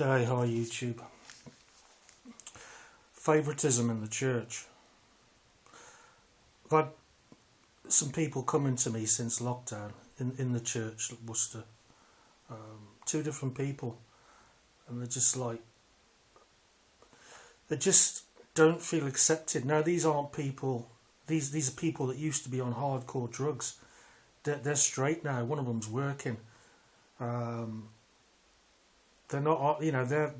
Hi YouTube. Favoritism in the church. I've had some people coming to me since lockdown in the church at Worcester. Two different people, and they're just like, they just don't feel accepted. Now these aren't people. These are people that used to be on hardcore drugs. They're straight now. One of them's working. They're not, they're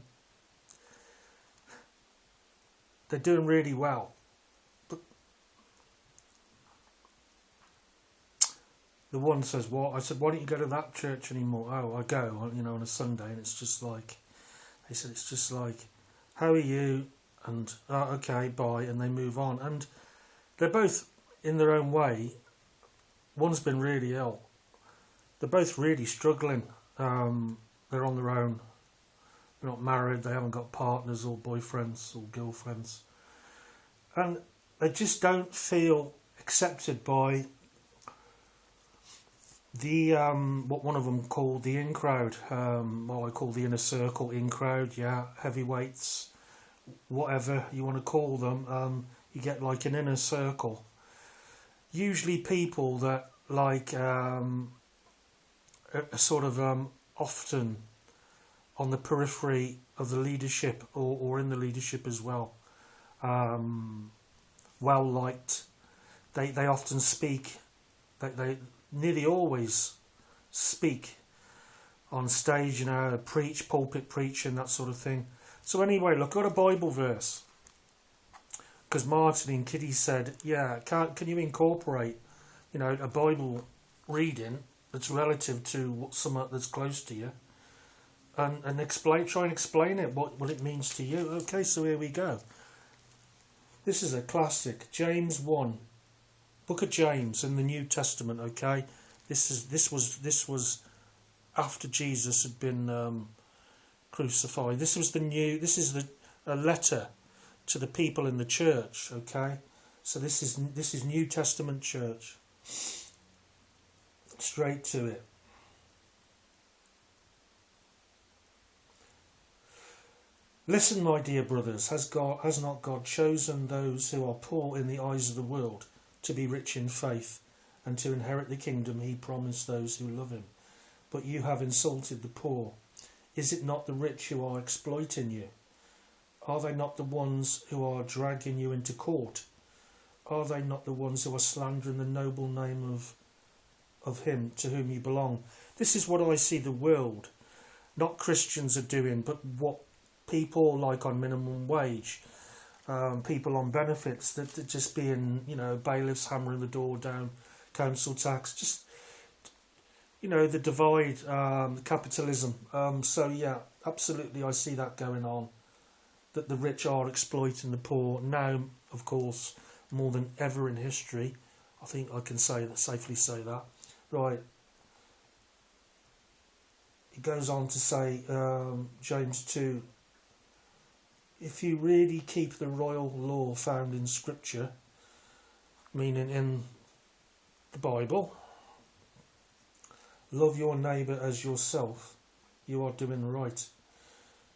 doing really well. But the one says, "What?" I said, "Why don't you go to that church anymore?" "Oh, I go, on a Sunday," and it's just like, they said, it's just like, "How are you?" And okay, bye, and they move on. And they're both in their own way. One's been really ill. They're both really struggling. They're on their own. They're not married. They haven't got partners or boyfriends or girlfriends, and they just don't feel accepted by the what one of them called the in crowd. What I call the inner circle, in crowd. Yeah, heavyweights, whatever you want to call them. You get like an inner circle. Usually people that like are sort of often on the periphery of the leadership or in the leadership as well. Well liked. They often speak. They nearly always speak on stage, preach, pulpit preaching, that sort of thing. So anyway, look, got a Bible verse. Because Martin and Kitty said, yeah, can you incorporate, a Bible reading that's relative to something that's close to you, and try and explain it, what it means to you. Okay, so here we go. This is a classic, James 1, Book of James in the New Testament. Okay, this was after Jesus had been crucified. This is a letter to the people in the church. Okay, so this is New Testament church. Straight to it. Listen, my dear brothers, has not God chosen those who are poor in the eyes of the world to be rich in faith and to inherit the kingdom he promised those who love him? But you have insulted the poor. Is it not the rich who are exploiting you? Are they not the ones who are dragging you into court? Are they not the ones who are slandering the noble name of him to whom you belong? This is what I see the world, not Christians, are doing, but what people like on minimum wage, people on benefits, that are just being, bailiffs hammering the door down, council tax, just, the divide, capitalism. So yeah, absolutely, I see that going on, that the rich are exploiting the poor now, of course, more than ever in history. I think I can safely say that. Right. It goes on to say, James 2, if you really keep the royal law found in Scripture, meaning in the Bible, love your neighbour as yourself, you are doing right.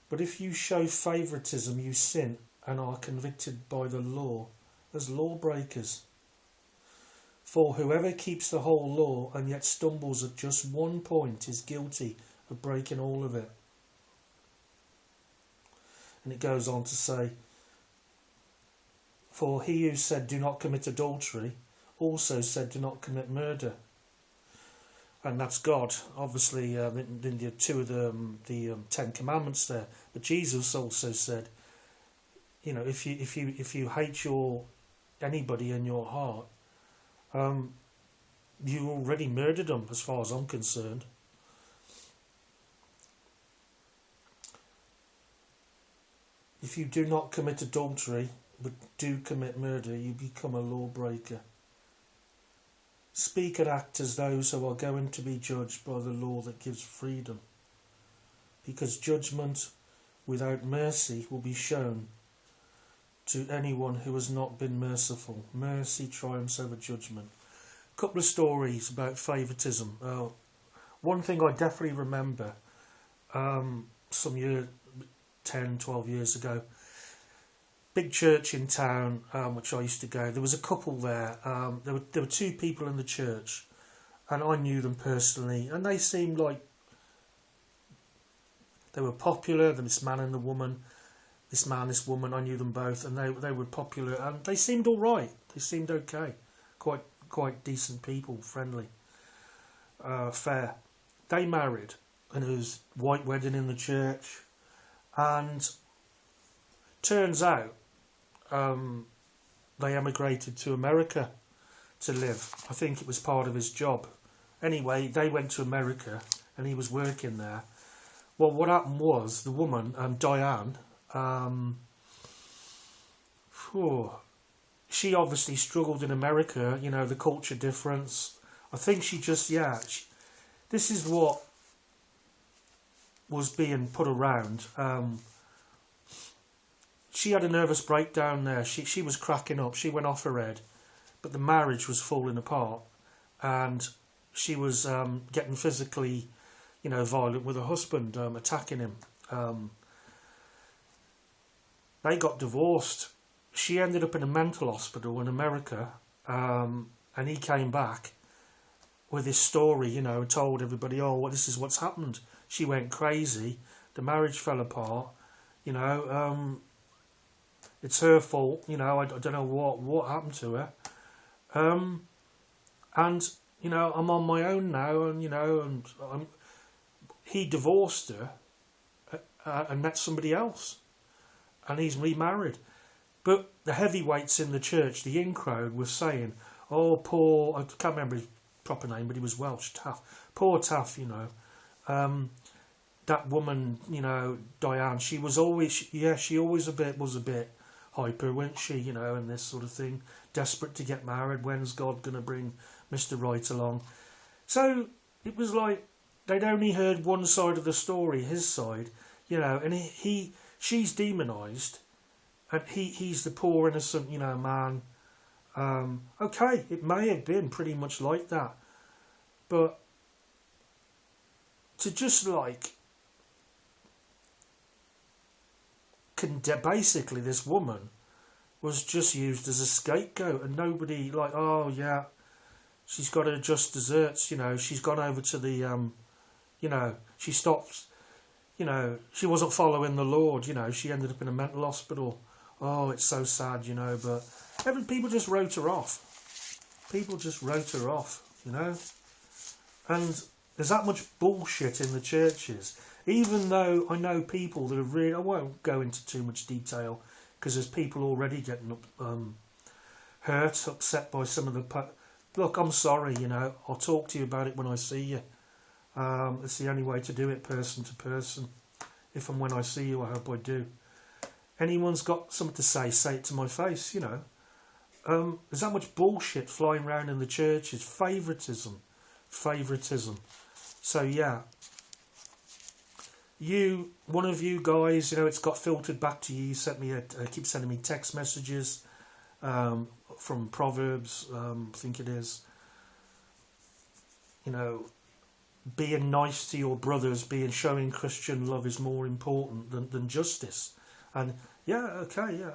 But if you show favoritism, you sin and are convicted by the law as lawbreakers. For whoever keeps the whole law and yet stumbles at just one point is guilty of breaking all of it. And it goes on to say, for he who said do not commit adultery also said do not commit murder. And that's God, obviously, in the two of the 10 Commandments there. But Jesus also said, if you hate anybody in your heart, you already murdered them, as far as I'm concerned. If you do not commit adultery, but do commit murder, you become a lawbreaker. Speak and act as those who are going to be judged by the law that gives freedom, because judgment without mercy will be shown to anyone who has not been merciful. Mercy triumphs over judgment. A couple of stories about favoritism. One thing I definitely remember, some years 10, 12 years ago. Big church in town, which I used to go. There was a couple there. There were two people in the church, and I knew them personally, and they seemed like they were popular. This man and the woman, this man, this woman. I knew them both, and they were popular, and they seemed all right. They seemed okay, quite decent people, friendly, fair. They married, and it was white wedding in the church, and turns out they emigrated to America to live. I think it was part of his job. Anyway, they went to America, and he was working there. Well, what happened was the woman, Diane, she obviously struggled in America, you know, the culture difference. I think she just, this is what was being put around. She had a nervous breakdown there. She was cracking up. She went off her head. But the marriage was falling apart. And she was getting physically, you know, violent with her husband, attacking him. They got divorced. She ended up in a mental hospital in America, and he came back with his story, you know, and told everybody, oh, well, this is what's happened. She went crazy. The marriage fell apart. You know, it's her fault. You know, I don't know what happened to her. And you know, I'm on my own now, and you know, and he divorced her and met somebody else, and he's remarried. But the heavyweights in the church, the in crowd, was saying, "Oh, poor," I can't remember his proper name, but he was Welsh, Taff. Poor Taff, you know. That woman, you know, Diane, she was always, she always was a bit hyper, wasn't she? You know, and this sort of thing, desperate to get married. When's God going to bring Mr. Right along? So it was like they'd only heard one side of the story, his side, you know, and she's demonised. And he's the poor innocent, you know, man. Okay, it may have been pretty much like that, but to just like basically this woman was just used as a scapegoat, and nobody like, oh yeah, she's got her just desserts, you know, she's gone over to the you know, she stopped, you know, she wasn't following the Lord, you know, she ended up in a mental hospital. Oh, it's so sad, you know, but people just wrote her off. People just wrote her off, you know. And there's that much bullshit in the churches. Even though I know people that are really, I won't go into too much detail because there's people already getting hurt, upset by some of the... Look, I'm sorry, you know, I'll talk to you about it when I see you. It's the only way to do it, person to person. If and when I see you, I hope I do. Anyone's got something to say it to my face, you know. There's that much bullshit flying around in the churches. Favoritism. So yeah, one of you guys, you know, it's got filtered back to you. Keep sending me text messages from Proverbs, I think it is. You know, being nice to your brothers, showing Christian love is more important than justice. And yeah, okay, yeah,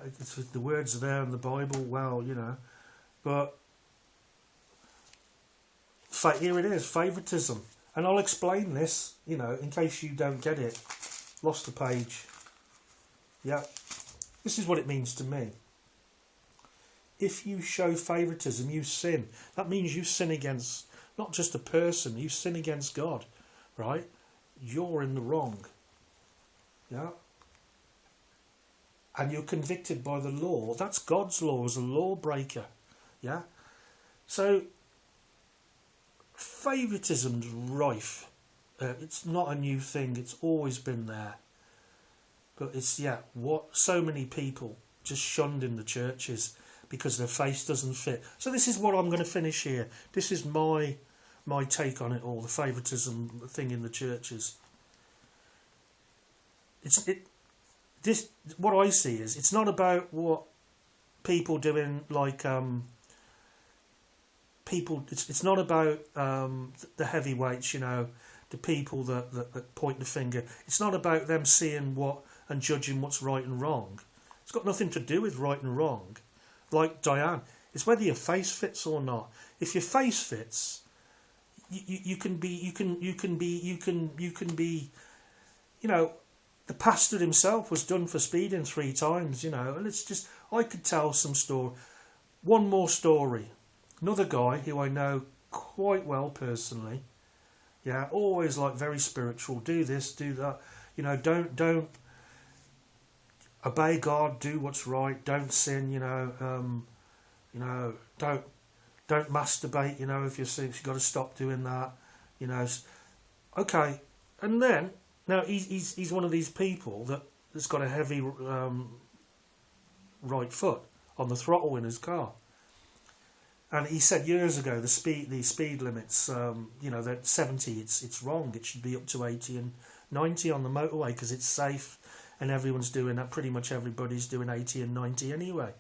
the words are there in the Bible, well, you know, but here it is, favoritism. And I'll explain this, you know, in case you don't get it. Lost the page. Yeah, this is what it means to me. If you show favoritism, you sin. That means you sin against not just a person, you sin against God, right? You're in the wrong. Yeah. And you're convicted by the law. That's God's law as a lawbreaker. Yeah? So, favoritism's rife. It's not a new thing. It's always been there. But it's, what so many people just shunned in the churches because their face doesn't fit. So this is what I'm going to finish here. This is my take on it all, the favoritism thing in the churches. What I see is it's not about what people doing like people. It's not about the heavyweights, you know, the people that point the finger. It's not about them seeing what and judging what's right and wrong. It's got nothing to do with right and wrong. Like Diane, it's whether your face fits or not. If your face fits, you can be, you know, the pastor himself was done for speeding 3 times, you know, and it's just, I could tell some story. One more story. Another guy who I know quite well personally, yeah, always like very spiritual, do this, do that, you know, don't obey God, do what's right, don't sin, you know, don't masturbate, you know, if you're sick, you've got to stop doing that, you know. Okay, and then, now he's one of these people that's got a heavy right foot on the throttle in his car. And he said years ago the speed limits, you know, that 70, it's wrong. It should be up to 80 and 90 on the motorway because it's safe, and everyone's doing that. Pretty much everybody's doing 80 and 90 anyway.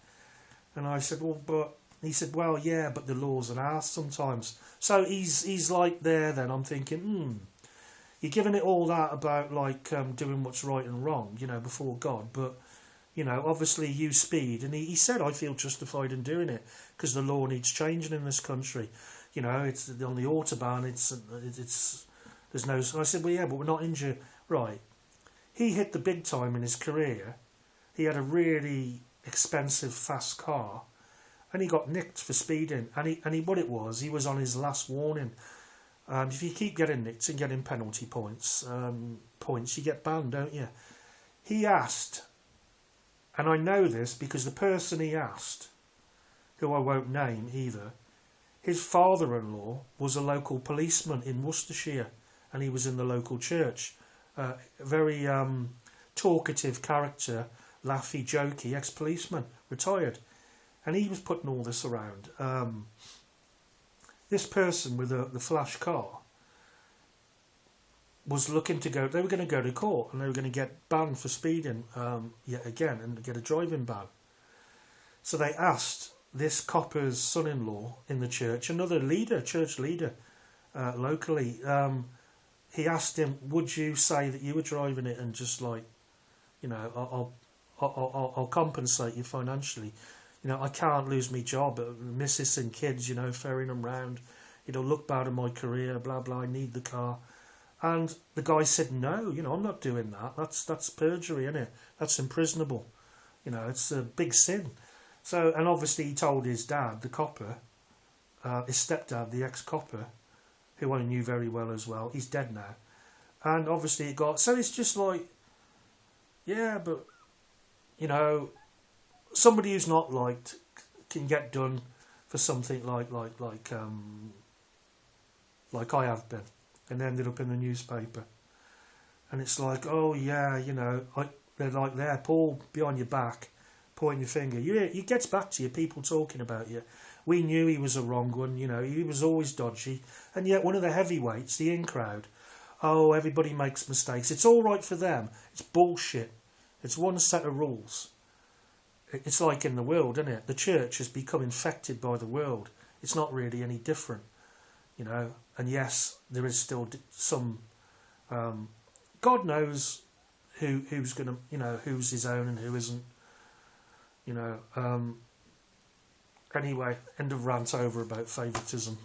And I said, well, but he said, well, yeah, but the law's an arse sometimes. So he's like there. Then I'm thinking, you're giving it all that about like doing what's right and wrong, you know, before God, but. You know, obviously you speed, and he said, I feel justified in doing it because the law needs changing in this country. You know, it's on the autobahn. It's there's no. I said, well, yeah, but we're not injured, right? He hit the big time in his career. He had a really expensive, fast car, and he got nicked for speeding. And he what it was, he was on his last warning. And if you keep getting nicked and getting penalty points, you get banned, don't you? He asked. And I know this because the person he asked, who I won't name either, his father-in-law was a local policeman in Worcestershire, and he was in the local church. Very talkative character, laughy, jokey, ex-policeman, retired. And he was putting all this around. This person with the flash car was looking to go, they were going to go to court and they were going to get banned for speeding yet again and get a driving ban. So they asked this copper's son-in-law in the church, another leader, church leader locally, he asked him, would you say that you were driving it and just like, you know, I'll compensate you financially. You know, I can't lose my job, missus and kids, you know, ferrying them round. It'll look bad in my career, blah, blah, I need the car. And the guy said, no, you know, I'm not doing that. That's perjury, isn't it? That's imprisonable. You know, it's a big sin. So, and obviously he told his dad, the copper, his stepdad, the ex-copper, who I knew very well as well, he's dead now. And obviously it got, so it's just like, yeah, but, you know, somebody who's not liked can get done for something like I have been. And ended up in the newspaper. And it's like, oh yeah, you know, they're like there, Paul, behind your back, pointing your finger. You gets back to you, people talking about you. We knew he was a wrong one, you know, he was always dodgy. And yet one of the heavyweights, the in crowd, oh, everybody makes mistakes. It's all right for them. It's bullshit. It's one set of rules. It's like in the world, isn't it? The church has become infected by the world. It's not really any different. You know, and yes, there is still some. God knows who's going to, you know, who's his own and who isn't. You know. Anyway, end of rant over about favoritism.